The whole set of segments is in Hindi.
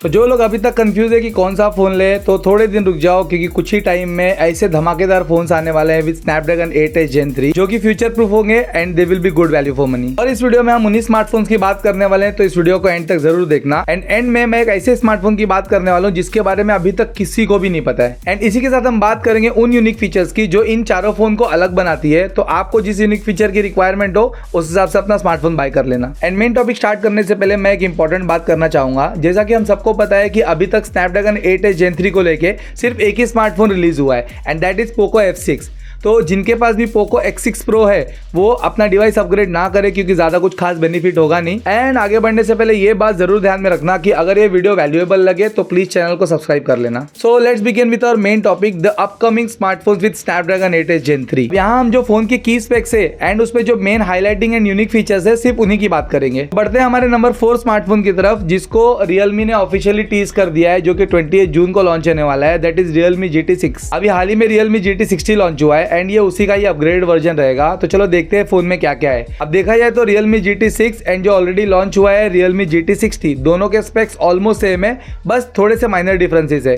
तो जो लोग अभी तक कंफ्यूज है कि कौन सा फोन ले, तो थोड़े दिन रुक जाओ, क्योंकि कुछ ही टाइम में ऐसे धमाकेदार फोन्स आने वाले हैं विद स्नैपड्रैगन 8s Gen 3 जो कि फ्यूचर प्रूफ होंगे and they will be good value for money. और इस वीडियो में हम उन्हीं स्मार्टफोन्स की बात करने वाले हैं, तो इस वीडियो को एंड तक जरूर देखना। एंड एंड में मैं एक ऐसे स्मार्टफोन की बात करने वाला हूँ जिसके बारे में अभी तक किसी को भी नहीं पता है। एंड इसी के साथ हम बात करेंगे उन यूनिक फीचर्स की जो इन चारों फोन को अलग बनाती है। तो आपको जिस यूनिक फीचर की रिक्वायरमेंट हो उस हिसाब से अपना स्मार्टफोन बाय कर लेना। एंड मेन टॉपिक स्टार्ट करने से पहले मैं एक इंपॉर्टेंट बात करना चाहूंगा। जैसा कि हम सबको पता है कि अभी तक स्नैपड्रैगन 8s Gen 3 को लेके सिर्फ एक ही स्मार्टफोन रिलीज हुआ है and that is Poco F6। तो जिनके पास भी पोको X6 Pro है वो अपना डिवाइस अपग्रेड ना करे, क्योंकि ज्यादा कुछ खास बेनिफिट होगा नहीं। एंड आगे बढ़ने से पहले ये बात जरूर ध्यान में रखना कि अगर ये वीडियो वैल्यूएबल लगे तो प्लीज चैनल को सब्सक्राइब कर लेना। So let's begin with our main topic, the upcoming smartphones with Snapdragon 8s Gen 3। यहाँ हम जो फोन की की स्पेक्स है एंड उसमें जो main highlighting and unique features है सिर्फ उन्हीं की बात करेंगे। बढ़ते हैं हमारे नंबर 4 स्मार्टफोन की तरफ, जिसको रियलमी ने ऑफिशियली टीज कर दिया है, जो कि 28 जून को लॉन्च होने वाला है। That is Realme GT6। अभी हाल ही में रियलमी GT60 लॉन्च हुआ है एंड ये उसी का अपग्रेड वर्जन रहेगा। तो चलो देखते हैं फोन में क्या क्या है। अब देखा जाए तो Realme GT6 एंड जो ऑलरेडी लॉन्च हुआ है Realme GT60, दोनों के स्पेक्स ऑलमोस्ट सेम है, बस थोड़े से माइनर डिफरेंसेस है।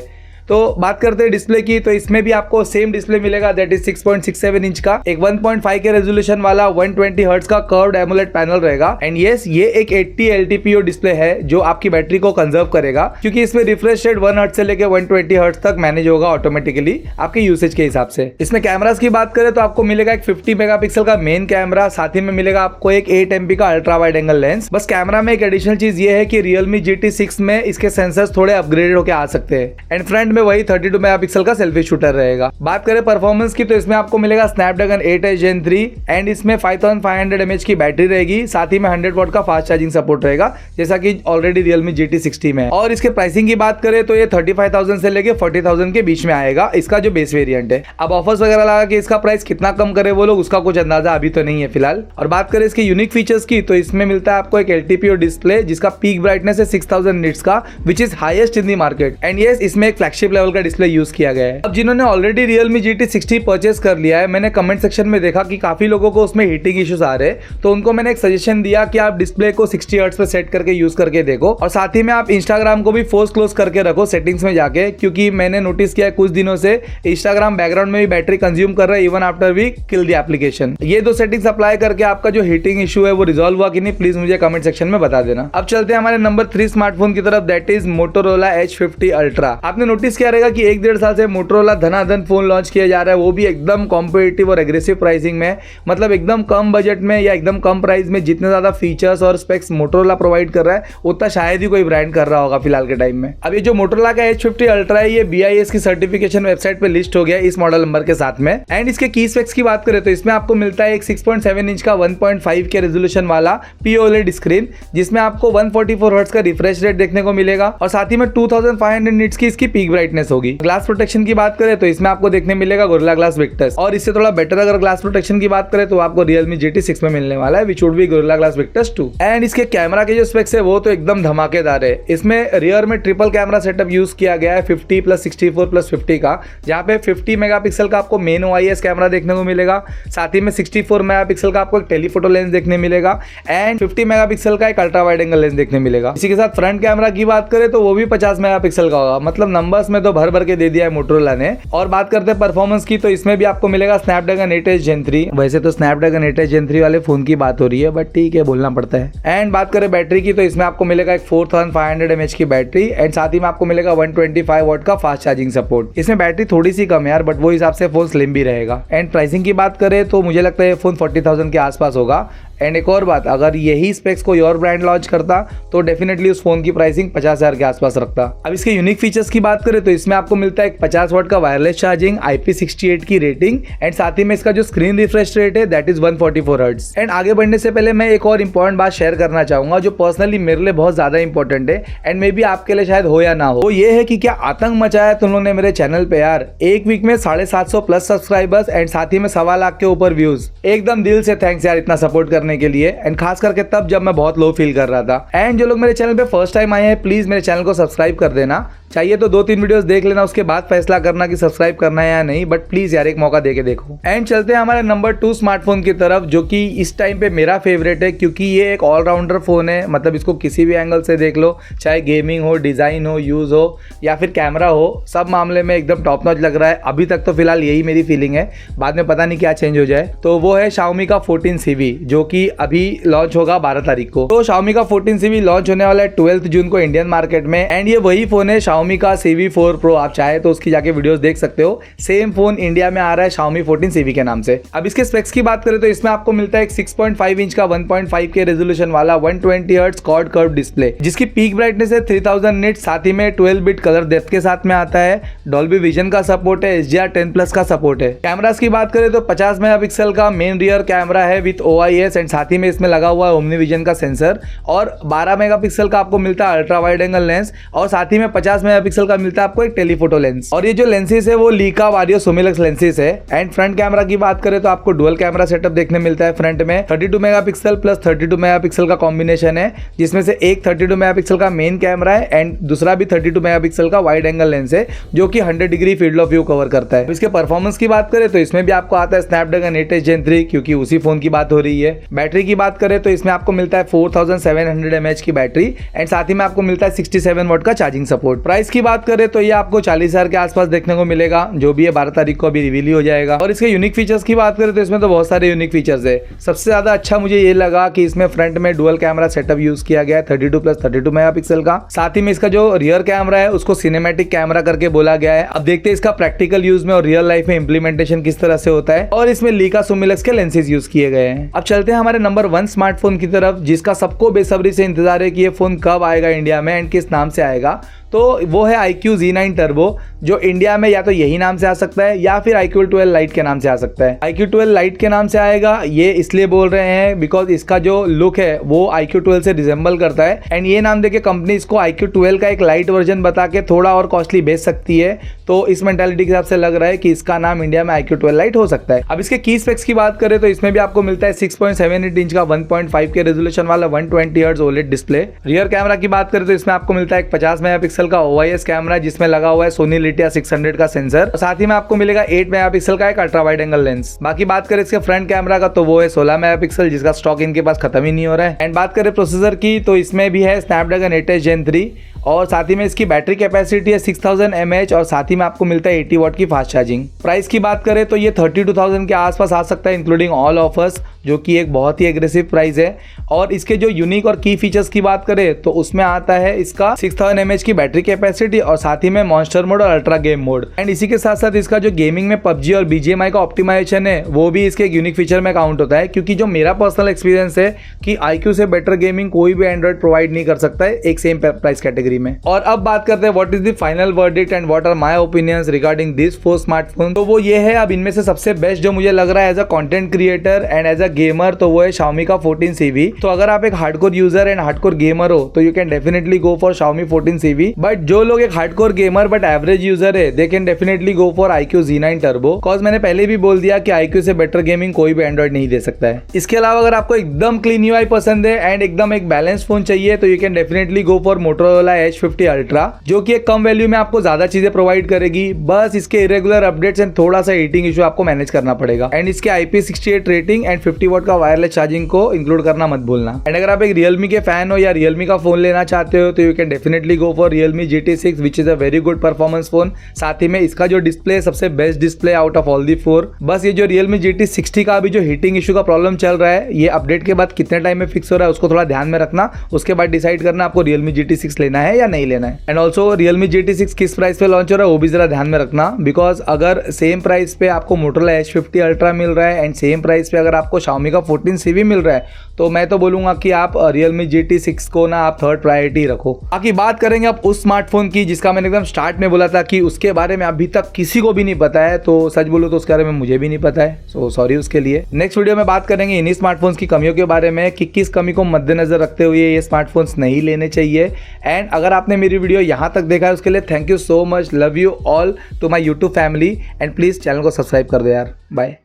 तो बात करते हैं डिस्प्ले की, तो इसमें भी आपको सेम डिस्प्ले मिलेगा, दैट इज 6.67 इंच का, एक 1.5 के रेजोल्यूशन वाला 120 हर्ट्ज का कर्व्ड एमोलेड पैनल रहेगा। एंड यस, ये एक 80 LTPO डिस्प्ले है जो आपकी बैटरी को कंजर्व करेगा, क्योंकि इसमें रिफ्रेश रेट 1 हर्ट्ज से लेकर 120 हर्ट्ज तक मैनेज होगा ऑटोमेटिकली आपके यूसेज के हिसाब से। इसमें कैमरास की बात करें तो आपको मिलेगा एक 50 मेगापिक्सल का मेन कैमरा, साथ ही में मिलेगा आपको एक 8 MP का अल्ट्रा वाइड एंगल लेंस। बस कैमरा में एक एडिशनल चीज ये है कि Realme GT6 में इसके सेंसर्स थोड़े अपग्रेडेड होकर आ सकते हैं। एंड फ्रंट में वही 32 मेगापिक्सल का सेल्फी शूटर रहेगा। बात करें परफॉर्मेंस की, तो इसमें आपको मिलेगा स्नैपड्रैगन 8s Gen 3 एंड इसमें 5500 mAh की बैटरी रहेगी, साथ ही में 100 वॉट का फास्ट चार्जिंग सपोर्ट रहेगा, जैसा कि ऑलरेडी Realme GT60 में है। और इसके प्राइसिंग की बात करें तो ये 35,000 से लेके 40,000 के बीच में आएगा, इसका जो बेस वेरिएंट है। अब ऑफर्स वगैरह लगा के इसका प्राइस कितना कम करे वो लोग, उसका कुछ अंदाजा अभी तो नहीं है फिलहाल। और बात करें इसके यूनिक फीचर्स की, तो इसमें मिलता है आपको एक LTPO डिस्प्ले जिसका पीक ब्राइटनेस है 6000 निट्स का, which is highest in the market. And yes, इसमें एक फ्लैगशिप लेवल का डिस्प्ले यूज किया गया है। अब जिन्होंने ऑलरेडी Realme GT60 परचेस कर लिया है, मैंने कमेंट सेक्शन में देखा कि काफी लोगों को उसमें हीटिंग इश्यूज आ रहे हैं, तो उनको मैंने एक सजेशन दिया कि आप डिस्प्ले को 60 हर्ट्ज पे सेट करके यूज करके देखो, और साथ ही में आप इंस्टाग्राम को भी फोर्स क्लोज करके रखो सेटिंग्स में जाके, क्योंकि मैंने नोटिस किया है कुछ दिनों से इंस्टाग्राम बैकग्राउंड में भी बैटरी कंज्यूम कर रहा है even after we kill the application. ये दो सेटिंग्स अप्लाई करके आपका जो हीटिंग इशू है वो रिजॉल्व हुआ कि नहीं, प्लीज मुझे कमेंट सेक्शन में बता देना। अब चलते हैं हमारे नंबर 3 स्मार्टफोन की तरफ, that is Motorola H50 Ultra। आपने नोटिस किया रहेगा कि 1-1.5 साल से Motorola धनाधन फोन लॉन्च किया जा रहा है, वो भी एकदम कॉम्पिटिटिव और एग्रेसिव प्राइसिंग में, मतलब एकदम कम बजट में या एकदम कम प्राइस में जितने ज्यादा फीचर्स और स्पेक्स Motorola प्रोवाइड कर रहा है उतना शायद ही कोई ब्रांड कर रहा होगा फिलहाल के टाइम में। अब ये जो Motorola का H50 Ultra है, ये BIS की सर्टिफिकेशन वेबसाइट पे लिस्ट हो गया इस मॉडल नंबर के साथ में। एंड इसके की स्पेक्स की बात करें तो इसमें आपको मिलता है एक 6.7 इंच का 1.5 के रेजोल्यूशन वाला POLED स्क्रीन, जिसमें आपको 144 हर्ट्ज का रिफ्रेश रेट देखने को मिलेगा, और साथ ही में 2500 निट्स की इसकी पीक ब्राइटनेस होगी। ग्लास प्रोटेक्शन की बात करें तो इसमें आपको देखने मिलेगा Gorilla Glass Victus, और इससे थोड़ा बेटर अगर ग्लास प्रोटेक्शन की बात करें तो आपको Realme GT6 में मिलने वाला है, which would be Gorilla Glass Victus 2। And इसके कैमरा के जो स्पेक्स है वो तो एकदम धमाकेदार है। इसमें रियर में ट्रिपल कैमरा सेटअप यूज किया गया है 50+64+50 का, जहाँ पे 50 मेगापिक्सल का आपको मेन OIS कैमरा देखने को मिलेगा, साथ ही में 64 मेगापिक्सल का आपको एक टेलीफोटो लेंस देखने मिलेगा एंड 50 मेगापिक्सल का एक अल्ट्रा वाइड एंगल लेंस देखने मिलेगा। इसी के साथ फ्रंट कैमरा की बात करें तो वो भी 50 मेगापिक्सल का होगा, मतलब नंबर्स में तो भर भर के दे दिया है Motorola ने। और बात करते हैं परफॉर्मेंस की, तो इसमें भी आपको मिलेगा स्नैपड्रैगन 8s Gen 3। वैसे तो स्नैपड्रैगन 8s Gen 3 वाले फोन की बात हो रही है, बट ठीक है, बोलना पड़ता है। एंड बात करें बैटरी की, तो इसमें आपको मिलेगा एक 4500 mAh की बैटरी एंड साथ ही में आपको मिलेगा 125 वॉट का फास्ट चार्जिंग सपोर्ट। इसमें बैटरी थोड़ी सी कम है यार, बट वो हिसाब से फोन स्लिम भी रहेगा। एंड प्राइसिंग की बात करें तो मुझे लगता है ये फोन 40,000 के आसपास होगा। एंड एक और बात, अगर यही स्पेक्स कोई और ब्रांड लॉन्च करता तो डेफिनेटली उस फोन की प्राइसिंग 50,000 के आसपास रखता। अब इसके यूनिक फीचर्स की बात करें तो इसमें आपको मिलता है एक 50 वॉट का वायरलेस चार्जिंग, IP68 की रेटिंग एंड साथ ही में इसका जो स्क्रीन रिफ्रेश रेट है दैट इज 144 हर्ट्ज। एंड आगे बढ़ने से पहले मैं एक और इंपॉर्टेंट बात शेयर करना चाहूंगा जो पर्सनली मेरे लिए बहुत ज्यादा इंपॉर्टेंट है एंड मे बी आपके लिए शायद हो या ना हो। वो ये है कि क्या आतंक मचाया तुम लोगों ने मेरे चैनल पे यार। एक वीक में 750+ सब्सक्राइबर्स एंड साथ ही में 1.25 लाख के ऊपर व्यूज। एकदम दिल से थैंक्स यार इतना सपोर्ट करने के लिए, एंड खास करके तब जब मैं बहुत लो फील कर रहा था। एंड जो लोग मेरे चैनल पे फर्स्ट टाइम आए हैं प्लीज मेरे चैनल को सब्सक्राइब कर देना, चाहिए तो 2-3 वीडियोस देख लेना, उसके बाद फैसला करना कि सब्सक्राइब करना है या नहीं, बट प्लीज यार एक मौका देके देखो। एंड चलते हैं हमारे नंबर 2 स्मार्टफोन की तरफ, जो कि इस टाइम पे मेरा फेवरेट है, क्योंकि ये एक ऑलराउंडर फोन है। मतलब इसको किसी भी एंगल से देख लो, चाहे गेमिंग हो, डिजाइन हो, यूज हो या फिर कैमरा हो, सब मामले में एकदम टॉप नॉच लग रहा है। अभी तक तो फिलहाल यही मेरी फीलिंग है, बाद में पता नहीं क्या चेंज हो जाए। तो वो है Xiaomi का 14CV, जो कि अभी लॉन्च होगा 12 तारीख को। तो Xiaomi का 14CV लॉन्च होने वाला है 12 जून को इंडियन मार्केट में। एंड ये वही फोन है Xiaomi का CV4 Pro, आप चाहे तो उसकी जाके वीडियोस देख सकते हो। सेम फोन इंडिया में आ रहा है Xiaomi 14CV के नाम से। अब इसके स्पेक्स की बात करें तो इसमें आपको मिलता है एक 6.5 इंच का 1.5K रेजोल्यूशन वाला 120 हर्ट्ज क्वाड कर्व डिस्प्ले, जिसकी पीक ब्राइटनेस है 3000 निट, साथ ही में 12 बिट कलर डेप्थ के साथ में आता है। डॉल्बी विजन का सपोर्ट है, HDR10+ का सपोर्ट है। कैमरास की बात करें तो 50 मेगापिक्सल का मेन रियर कैमरा है विद OIS, एंड साथ ही में इसमें लगा हुआ है ओमनी विजन का सेंसर, और 12 मेगापिक्सल का आपको मिलता है अल्ट्रा वाइड एंगल लेंस, और साथ ही में 50 मेगापिक्सल का मिलता है आपको एक टेलीफोटो लेंस। और ये जो लेंसेज है वो लीका वारियो सोमिलक्स लेंसेज है। एंड फ्रंट कैमरा की बात करें तो आपको डुअल कैमरा सेटअप देखने मिलता है। फ्रंट में 32 मेगापिक्सल प्लस 32 मेगापिक्सल का कॉम्बिनेशन है, जिसमें से एक 32 मेगापिक्सल का मेन कैमरा है एंड दूसरा भी 32 मेगापिक्सल का वाइड एंगल लेंस है, जो कि 100 degree field of view cover करता है। इसके परफॉर्मेंस की बात करें तो इसमें भी आपको आता है स्नैपड्रैगन 8H Gen 3, क्योंकि उसी फोन की बात हो रही है। बैटरी की बात करें तो इसमें आपको मिलता है 4700 mAh की बैटरी, एंड साथ ही में आपको मिलता है 67 वाट का चार्जिंग सपोर्ट। प्राइस की बात करें तो ये आपको 40,000 के आसपास देखने को मिलेगा, जो भी है 12 तारीख को अभी रिवील हो जाएगा। और इसके यूनिक फीचर्स की बात करें तो इसमें तो बहुत सारे यूनिक फीचर्स है। सबसे ज्यादा अच्छा मुझे ये लगा कि इसमें फ्रंट में डुअल कैमरा सेटअप यूज किया गया है 32+32 मेगापिक्सल का। साथ ही में इसका जो रियर कैमरा है उसको सिनेमैटिक कैमरा करके बोला गया है। अब देखते हैं इसका प्रैक्टिकल यूज में और रियल लाइफ में इंप्लीमेंटेशन किस तरह से होता है। और इसमें लीका सोमिलक्स के लेंसेज यूज किए गए हैं। अब चलते हैं हमारे नंबर 1 स्मार्टफोन की तरफ, जिसका सबको बेसब्री से इंतजार है कि ये फोन कब आएगा इंडिया में एंड किस नाम से आएगा। तो वो है iQOO Z9 टर्बो, जो इंडिया में या तो यही नाम से आ सकता है या फिर iQOO 12 लाइट के नाम से आ सकता है। iQOO 12 लाइट के नाम से आएगा ये इसलिए बोल रहे हैं बिकॉज इसका जो लुक है वो iQOO 12 से रिजेंबल करता है, एंड ये नाम देके कंपनी इसको iQOO 12 का एक लाइट वर्जन बता के थोड़ा और कॉस्टली बेच सकती है। तो इस मेंटालिटी के हिसाब से लग रहा है कि इसका नाम इंडिया में iQOO 12 लाइट हो सकता है। अब इसके की स्पेक्स की बात करें तो इसमें भी आपको मिलता है 6.78 इंच का 1.5K रेजोल्यूशन वाला 120 hertz OLED display. Rear camera की बात करें तो इसमें आपको मिलता है एक 50 मेगापिक्सल का OIS कैमरा, जिसमें लगा हुआ है सोनी लिटिया 600 का सेंसर, साथ ही में आपको मिलेगा 8 मेगापिक्सल का एक अल्ट्रा वाइड एंगल लेंस। बाकी बात करें इसके फ्रंट कैमरा का तो वो है 16 मेगापिक्सल, जिसका स्टॉक इनके पास खत्म ही नहीं हो रहा है। एंड बात करें प्रोसेसर की तो इसमें भी है स्नैपड्रैगन 8H Gen 3, और साथ ही में इसकी बैटरी कैपेसिटी है 6000 mAh, और साथ ही में आपको मिलता है 80 वाट की फास्ट चार्जिंग। प्राइस की बात करें तो ये 32,000 के आसपास आ सकता है इंक्लूडिंग ऑल ऑफर्स, जो कि एक बहुत ही एग्रेसिव प्राइस है। और इसके जो यूनिक और की फीचर्स की बात करें तो उसमें आता है इसका 6000 mAh की बैटरी कैपेसिटी, और साथ ही में मॉन्स्टर मोड और अल्ट्रा गेम मोड। एंड इसी के साथ साथ इसका जो गेमिंग में PUBG और BGMI का ऑप्टिमाइजेशन है वो भी इसके एक यूनिक फीचर में काउंट होता है, क्योंकि जो मेरा पर्सनल एक्सपीरियंस है कि iQOO से बेटर गेमिंग कोई भी एंड्रॉइड प्रोवाइड नहीं कर सकता है एक सेम प्राइस कैटेगरी में। और अब बात करते हैं what is the final verdict and what are my opinions regarding this 4 smartphone. तो वो ये है, अब इनमें से सबसे बेस्ट जो मुझे लग रहा है as a content creator and as a gamer तो वो है Xiaomi का 14CV। तो अगर आप एक hardcore user and hardcore gamer हो तो you can definitely go for Xiaomi 14CV। But जो लोग एक hardcore gamer but average user है they can definitely go for iQOO Z9 turbo, because मैंने पहले भी बोल दिया कि iQOO से बेटर गेमिंग कोई भी एंड्रॉइड नहीं दे सकता है। इसके अलावा अगर आपको एकदम क्लीन UI पसंद है एंड एकदम एक बैलेंस फोन चाहिए तो you can definitely go for Motorola H50 Ultra, जो कि एक कम वैल्यू में आपको ज्यादा चीजें प्रोवाइड करेगी। बस इसके इरेगुलर अपडेट्स एंड थोड़ा सा हीटिंग इशू आपको मैनेज करना पड़ेगा। एंड इसके IP68 रेटिंग एंड 50 वाट का वायरलेस चार्जिंग को इंक्लूड करना मत भूलना। एंड अगर आप एक Realme के फैन हो या Realme का फोन लेना चाहते हो तो you can definitely go for Realme GT6 which is a very good performance phone. साथ ही में इसका जो डिस्प्ले सबसे best display out of all the 4। बस ये जो Realme GT60 का अभी जो हीटिंग इशू का प्रॉब्लम चल रहा है ये अपडेट के बाद कितने टाइम में फिक्स हो रहा है उसको थोड़ा ध्यान में रखना, उसके बाद डिसाइड करना आपको Realme GT6 लेना है या नहीं लेना है। एंड ऑल्सो Realme GT6 किस प्राइस पे लॉन्च हो रहा है वो भी जरा ध्यान में रखना, बिकॉज अगर सेम प्राइस पे आपको Motorola H50 Ultra मिल रहा है एंड सेम प्राइस पे अगर आपको Xiaomi का 14CV मिल रहा है तो मैं तो बोलूंगा कि आप Realme GT6 को ना आप थर्ड प्रायोरिटी रखो। बाकी बात करेंगे अब उस स्मार्टफोन की जिसका मैंने एकदम स्टार्ट में बोला था कि उसके बारे में अभी तक किसी को भी नहीं पता है, तो सच बोलो तो उसके बारे में मुझे भी नहीं पता है, सो सॉरी उसके लिए। नेक्स्ट वीडियो में बात करेंगे इन्हीं स्मार्टफोन्स की कमियों के बारे में कि किस कमी को मद्देनजर रखते हुए ये स्मार्टफोन्स नहीं लेने चाहिए। एंड अगर आपने मेरी वीडियो यहाँ तक देखा है उसके लिए thank you so much, love you all to my YouTube family, and please channel को सब्सक्राइब कर दो यार। बाय।